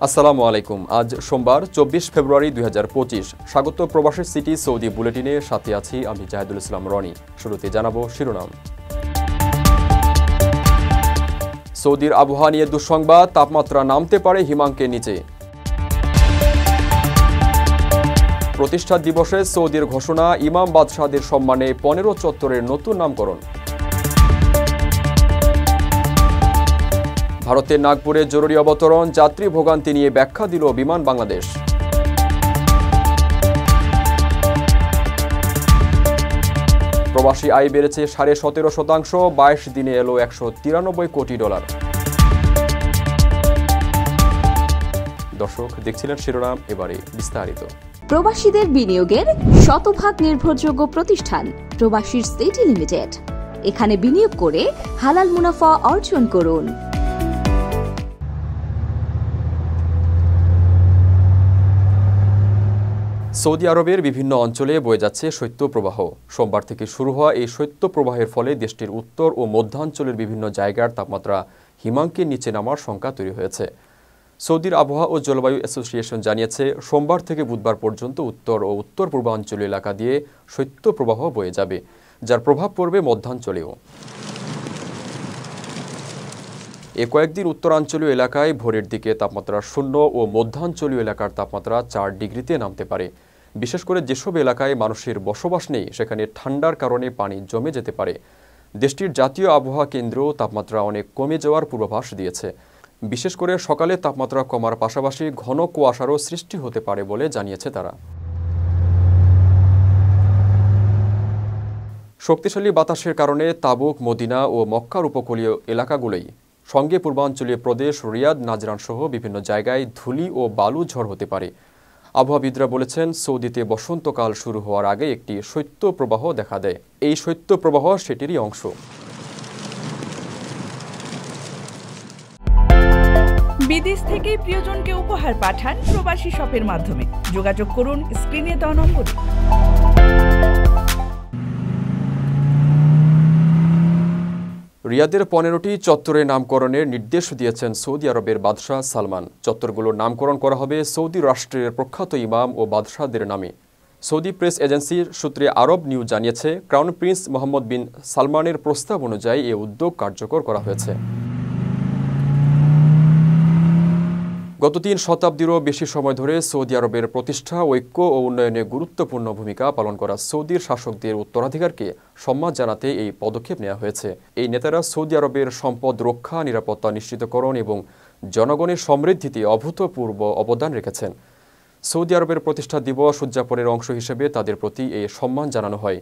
আসসালামু আলাইকুম। আজ সোমবার ২৪ ফেব্রুয়ারি ২০২৫। স্বাগত প্রবাসী সিটি সৌদি বুলেটিনে, সাথে আছি আমি জাহিদুল ইসলাম রনি। শুরুতে জানাবো শিরোনাম। সৌদির আবহাওয়া নিয়ে দুঃসংবাদ, তাপমাত্রা নামতে পারে হিমাঙ্কের নিচে। প্রতিষ্ঠা দিবসে সৌদির ঘোষণা, ইমাম বাদশাহদের সম্মানে ১৫ চত্বরের নতুন নামকরণ। ভারতের নাগপুরে জরুরি অবতরণ, যাত্রী ভোগান্তি নিয়ে ব্যাখ্যা দিল বিমান বাংলাদেশ। প্রবাসী আয় বেড়েছে ১৭.৫%, ২২ দিনে এলো $১৯৩ কোটি। দর্শক দেখছিলেন শিরোনাম, এবারে বিস্তারিত। প্রবাসীদের বিনিয়োগের শতভাগ নির্ভরযোগ্য প্রতিষ্ঠান প্রবাসীর সিটি লিমিটেড। এখানে বিনিয়োগ করে হালাল মুনাফা অর্জন করুন। সৌদি আরবের বিভিন্ন অঞ্চলে বয়ে যাচ্ছে শৈত্যপ্রবাহ। সোমবার থেকে শুরু হওয়া এই শৈত্যপ্রবাহের ফলে দেশটির উত্তর ও মধ্যাঞ্চলের বিভিন্ন জায়গার তাপমাত্রা হিমাঙ্কের নিচে নামার শঙ্কা তৈরি হয়েছে। সৌদির আবহাওয়া ও জলবায়ু অ্যাসোসিয়েশন জানিয়েছে, সোমবার থেকে বুধবার পর্যন্ত উত্তর ও উত্তর পূর্বাঞ্চলীয় এলাকা দিয়ে শৈত্যপ্রবাহ বয়ে যাবে, যার প্রভাব পড়বে মধ্যাঞ্চলেও। কয়েকদিন উত্তরাঞ্চলীয় এলাকায় ভোরের দিকে তাপমাত্রা 0 ও মধ্যাঞ্চলীয় এলাকার তাপমাত্রা 4 ডিগ্রিতে নামতে পারে। বিশেষ করে যেসব এলাকায় মানুষের বসবাস নেই, সেখানে ঠান্ডার কারণে পানি জমে যেতে পারে। দেশটির জাতীয় আবহাওয়া কেন্দ্র তাপমাত্রা অনেক কমে যাওয়ার পূর্বাভাস দিয়েছে। বিশেষ করে সকালে তাপমাত্রা কমার পাশাপাশি ঘন কুয়াশারও সৃষ্টি হতে পারে বলে জানিয়েছে তারা। শক্তিশালী বাতাসের কারণে তাবুক, মদিনা ও মক্কার উপকূলীয় এলাকাগুলোই, সঙ্গে পূর্বাঞ্চলীয় প্রদেশ রিয়াদ, নাজরান সহ বিভিন্ন জায়গায় ধূলি ও বালু ঝড় হতে পারে। আবহাওয়াবিদরা বলেছেন, সৌদিতে বসন্তকাল শুরু হওয়ার আগে একটি শৈত্যপ্রবাহ দেখা দেয়। এই শৈত্যপ্রবাহ সেটিরই অংশ। বিদেশ থেকে প্রিয়জনকে উপহার পাঠান প্রবাসী শপের মাধ্যমে। যোগাযোগ করুন স্ক্রিনে দেওয়া নম্বরে। রিয়াদের 15টি চত্বরের নামকরণের নির্দেশ দিয়েছেন সৌদি আরবের বাদশাহ সালমান। চত্বরগুলোর নামকরণ করা হবে সৌদি রাষ্ট্রের প্রখ্যাত ইমাম ও বাদশাহদের নামে। সৌদি প্রেস এজেন্সির সূত্রে আরব নিউজ জানিয়েছে, ক্রাউন প্রিন্স মোহাম্মদ বিন সালমানের প্রস্তাব অনুযায়ী এ উদ্যোগ কার্যকর করা হয়েছে। গত ৩ শতাব্দীরও বেশি সময় ধরে সৌদি আরবের প্রতিষ্ঠা, ঐক্য ও উন্নয়নে গুরুত্বপূর্ণ ভূমিকা পালন করা সৌদির শাসকদের উত্তরাধিকারকে সম্মান জানাতে এই পদক্ষেপ নেওয়া হয়েছে। এই নেতারা সৌদি আরবের সম্পদ রক্ষা, নিরাপত্তা নিশ্চিতকরণ এবং জনগণের সমৃদ্ধিতে অভূতপূর্ব অবদান রেখেছেন। সৌদি আরবের প্রতিষ্ঠা দিবস উদযাপনের অংশ হিসেবে তাদের প্রতি এই সম্মান জানানো হয়।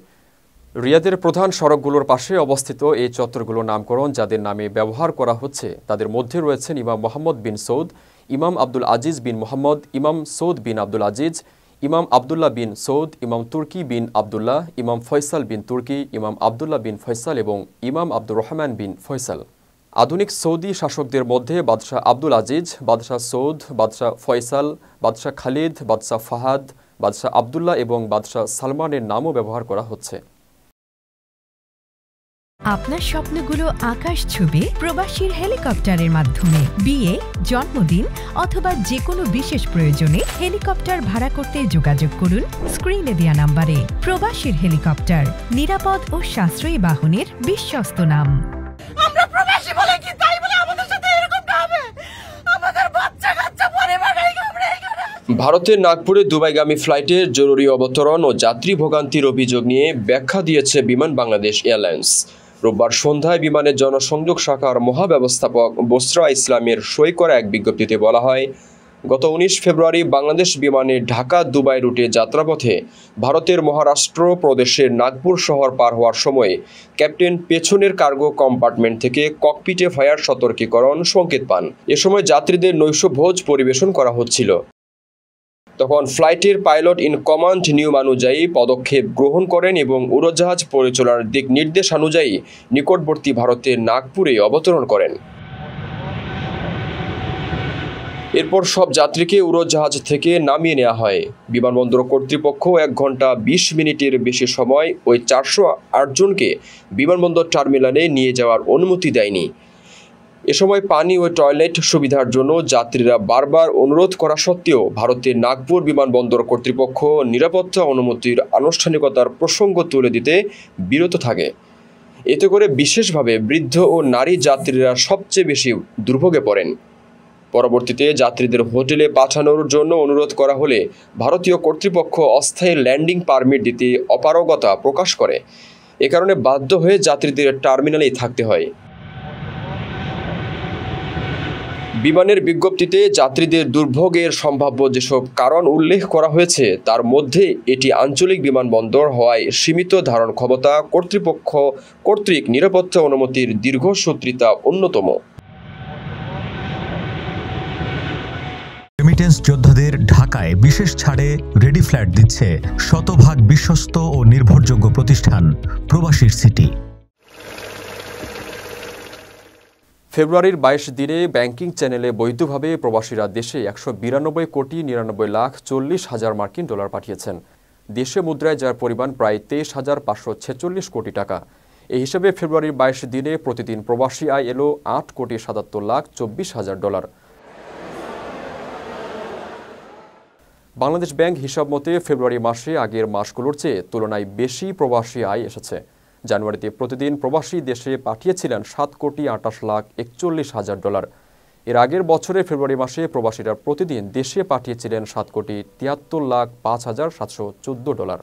রিয়াদের প্রধান সড়কগুলোর পাশে অবস্থিত এই চত্বরগুলোর নামকরণ যাদের নামে ব্যবহার করা হচ্ছে, তাদের মধ্যে রয়েছেন ইমাম মোহাম্মদ বিন সৌদ, ইমাম আব্দুল আজিজ বিন মোহাম্মদ, ইমাম সৌদ বিন আব্দুল আজিজ, ইমাম আবদুল্লাহ বিন সৌদ, ইমাম তুর্কি বিন আবদুল্লাহ, ইমাম ফয়সাল বিন তুর্কি, ইমাম আবদুল্লাহ বিন ফয়সাল এবং ইমাম আব্দুর রহমান বিন ফয়সাল। আধুনিক সৌদি শাসকদের মধ্যে বাদশাহ আব্দুল আজিজ, বাদশাহ সৌদ, বাদশাহ ফয়সাল, বাদশাহ খালিদ, বাদশাহ ফাহাদ, বাদশাহ আবদুল্লাহ এবং বাদশাহ সালমানের নামও ব্যবহার করা হচ্ছে। আপনার স্বপ্নগুলো আকাশ ছুবে প্রবাসীর হেলিকপ্টারের মাধ্যমে। বিয়ে, জন্মদিন অথবা যে কোনো বিশেষ প্রয়োজনে হেলিকপ্টার ভাড়া করতে যোগাযোগ করুন স্ক্রিনে দেওয়া নাম্বারে। প্রবাসীর হেলিকপ্টার, নিরাপদ ও সাশ্রয়ী বাহনের বিশ্বস্ত নাম। আমরা প্রবাসী বলে কি তাই বলে আমাদের সাথে এরকমটা হবে? আমাদের বাচ্চা পরিবার ভারতের নাগপুরে দুবাইগামী ফ্লাইটের জরুরি অবতরণ ও যাত্রী ভোগান্তির অভিযোগ নিয়ে ব্যাখ্যা দিয়েছে বিমান বাংলাদেশ এয়ারলাইন্স। রোববার সন্ধ্যায় বিমানের জনসংযোগ শাখার মহাব্যবস্থাপক বসরা ইসলামের সই করা এক বিজ্ঞপ্তিতে বলা হয়, গত 19 ফেব্রুয়ারি বাংলাদেশ বিমানে ঢাকা দুবাই রুটে যাত্রাপথে ভারতের মহারাষ্ট্র প্রদেশের নাগপুর শহর পার হওয়ার সময় ক্যাপ্টেন পেছনের কার্গো কম্পার্টমেন্ট থেকে ককপিটে ফায়ার সতর্কীকরণ সংকেত পান। এ সময় যাত্রীদের নৈশভোজ পরিবেশন করা হচ্ছিল। তখন ফ্লাইটের পাইলট ইন কমান্ড নিয়ম অনুযায়ী পদক্ষেপ গ্রহণ করেন এবং উড়োজাহাজ পরিচালনার দিক নির্দেশানুযায়ী নিকটবর্তী ভারতের নাগপুরে অবতরণ করেন। এরপর সব যাত্রীকে উড়োজাহাজ থেকে নামিয়ে নেওয়া হয়। বিমানবন্দর কর্তৃপক্ষ 1 ঘন্টা 20 মিনিটের বেশি সময় ওই 408 জনকে বিমানবন্দর টার্মিনালে নিয়ে যাওয়ার অনুমতি দেয়নি। এ সময় পানি ও টয়লেট সুবিধার জন্য যাত্রীরা বারবার অনুরোধ করা সত্ত্বেও ভারতের নাগপুর বিমানবন্দর কর্তৃপক্ষ নিরাপত্তা অনুমতির আনুষ্ঠানিকতার প্রসঙ্গ তুলে দিতে বিরত থাকে। এতে করে বিশেষভাবে বৃদ্ধ ও নারী যাত্রীরা সবচেয়ে বেশি দুর্ভোগে পড়েন। পরবর্তীতে যাত্রীদের হোটেলে পাঠানোর জন্য অনুরোধ করা হলে ভারতীয় কর্তৃপক্ষ অস্থায়ী ল্যান্ডিং পারমিট দিতে অপারগতা প্রকাশ করে। এ কারণে বাধ্য হয়ে যাত্রীদের টার্মিনালেই থাকতে হয়। বিমানের বিজ্ঞপ্তিতে যাত্রীদের দুর্ভোগের সম্ভাব্য যেসব কারণ উল্লেখ করা হয়েছে তার মধ্যে এটি আঞ্চলিক বিমানবন্দর হওয়ায় সীমিত ধারণ ক্ষমতা কর্তৃপক্ষ কর্তৃক নিরাপত্তা অনুমতির দীর্ঘসূত্রিতা অন্যতম। রেমিটেন্স যোদ্ধাদের ঢাকায় বিশেষ ছাড়ে রেডি ফ্ল্যাট দিচ্ছে শতভাগ বিশ্বস্ত ও নির্ভরযোগ্য প্রতিষ্ঠান প্রবাসীর সিটি। ফেব্রুয়ারির 22 দিনে ব্যাংকিং চ্যানেলে বৈধভাবে প্রবাসীরা দেশে 192,99,40,000 মার্কিন ডলার পাঠিয়েছেন। দেশে মুদ্রায় যার পরিমাণ প্রায় 23,546 কোটি টাকা। এই হিসেবে ফেব্রুয়ারির 22 দিনে প্রতিদিন প্রবাসী আয় এলো 8,77,24,000 ডলার। বাংলাদেশ ব্যাংক হিসাব মতে ফেব্রুয়ারি মাসে আগের মাসগুলোর চেয়ে তুলনায় বেশি প্রবাসী আয় এসেছে। জানুয়ারিতে প্রতিদিন প্রবাসী দেশে পাঠিয়েছিলেন 7,48,41,000 ডলার। এর আগের বছরের ফেব্রুয়ারি মাসে প্রবাসীরা প্রতিদিন দেশে পাঠিয়েছিলেন 7,73,5,714 ডলার।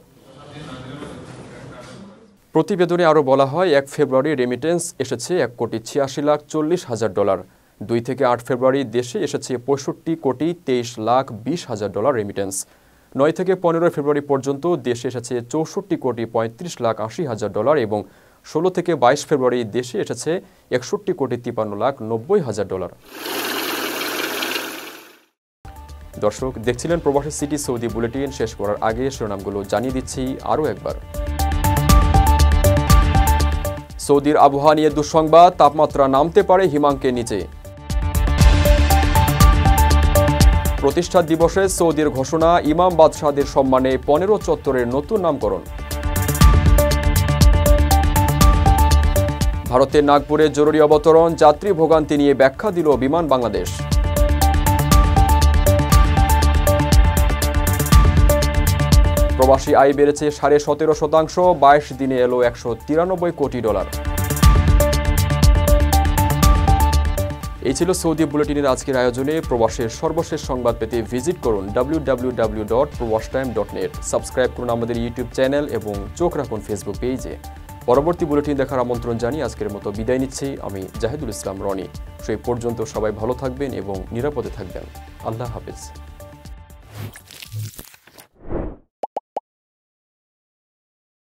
প্রতিবেদনে আরও বলা হয় 1 ফেব্রুয়ারি রেমিটেন্স এসেছে 1,86,40,000 ডলার। 2 থেকে 8 ফেব্রুয়ারি দেশে এসেছে 65,23,20,000 ডলার রেমিটেন্স। 9 থেকে 15 ফেব্রুয়ারি পর্যন্ত দেশে এসেছে 64,35,80,000 ডলার এবং 16 থেকে 22 ফেব্রুয়ারি দেশে এসেছে 61,53,90,000 ডলার। দর্শক দেখছিলেন প্রবাসী সিটি সৌদি বুলেটিন। শেষ করার আগে শিরোনামগুলো জানিয়ে দিচ্ছি আরও একবার। সৌদির আবহাওয়া নিয়ে দুঃসংবাদ, তাপমাত্রা নামতে পারে হিমাঙ্কের নিচে। প্রতিষ্ঠা দিবসে সৌদির ঘোষণা, ইমাম বাদশাহদের সম্মানে 15 চত্বরের নতুন নামকরণ। ভারতের নাগপুরে জরুরি অবতরণ, যাত্রী ভোগান্তি নিয়ে ব্যাখ্যা দিল বিমান বাংলাদেশ। প্রবাসী আয় বেড়েছে 17.5%, 22 দিনে এলো 193 কোটি ডলার। এই ছিল সৌদি বুলেটিনের আজকের আয়োজনে। প্রবাসের সর্বশেষ সংবাদ পেতে ভিজিট করুন www.probastime.net। সাবস্ক্রাইব করুন আমাদের ইউটিউব চ্যানেল এবং চোখ রাখুন ফেসবুক পেজে। পরবর্তী বুলেটিন দেখার আমন্ত্রণ জানিয়ে আজকের মতো বিদায় নিচ্ছি আমি জাহিদুল ইসলাম রনি। সেই পর্যন্ত সবাই ভালো থাকবেন এবং নিরাপদে থাকবেন। আল্লাহ হাফেজ।